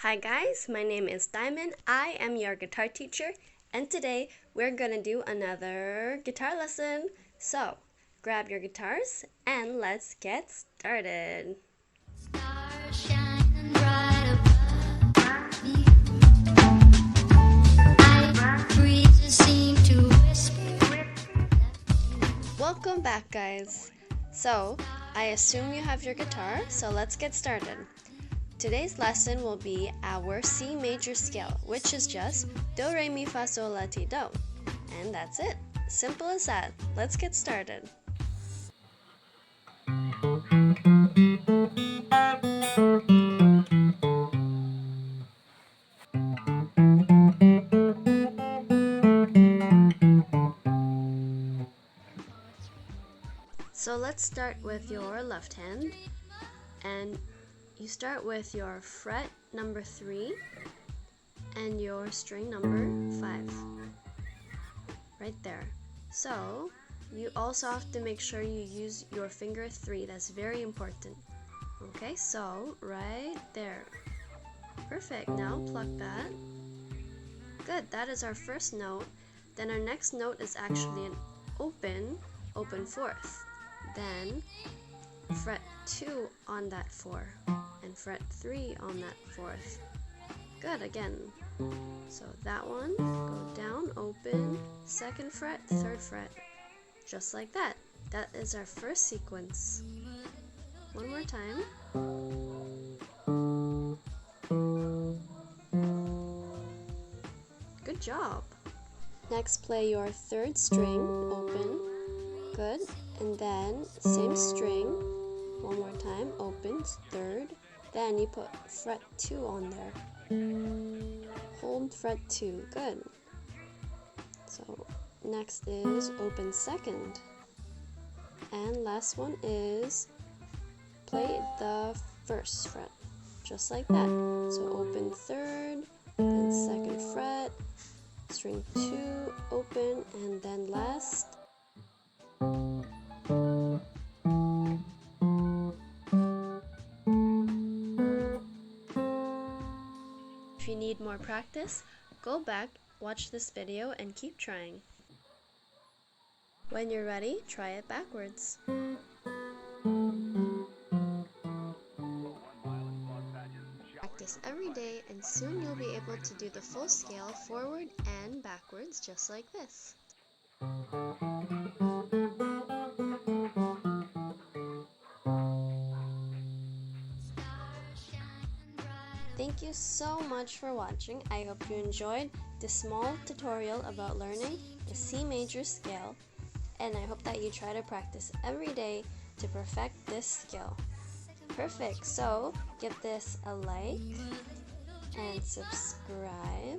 Hi guys, my name is Diamond. I am your guitar teacher, and today we're gonna do another guitar lesson. So, grab your guitars and let's get started. Welcome back, guys. So, I assume you have your guitar, so let's get started. Today's lesson will be our C major scale, which is just Do, Re, Mi, Fa, Sol, La, Ti, Do. And that's it. Simple as that. Let's get started. So let's start with your left hand, and you start with your fret number 3 and your string number 5 right there. So you also have to make sure you use your finger 3. That's very important. Okay, so right there. Perfect. Now pluck that. Good. That is our first note. Then our next note is actually an open 4th. Then fret 2 on that 4 and fret 3 on that 4th. Good. Again. So that one, go down, open, 2nd fret, 3rd fret. Just like that. That is our first sequence. One more time. Good job. Next, play your 3rd string, open. Good. And then same string, one more time, open, 3rd. Then you put fret 2 on there. Hold fret 2. Good. So next is open 2nd. And last one is play the 1st fret. Just like that. So open 3rd, then 2nd fret, string 2, open, and then last. If you need more practice, go back, watch this video, and keep trying. When you're ready, try it backwards. Practice every day, and soon you'll be able to do the full scale forward and backwards just like this. Thank you so much for watching. I hope you enjoyed this small tutorial about learning the C major scale, and I hope that you try to practice every day to perfect this skill. Perfect. So give this a like and subscribe,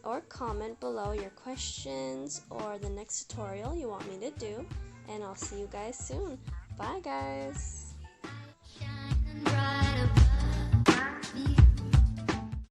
or comment below your questions or the next tutorial you want me to do, and I'll see you guys soon. Bye guys.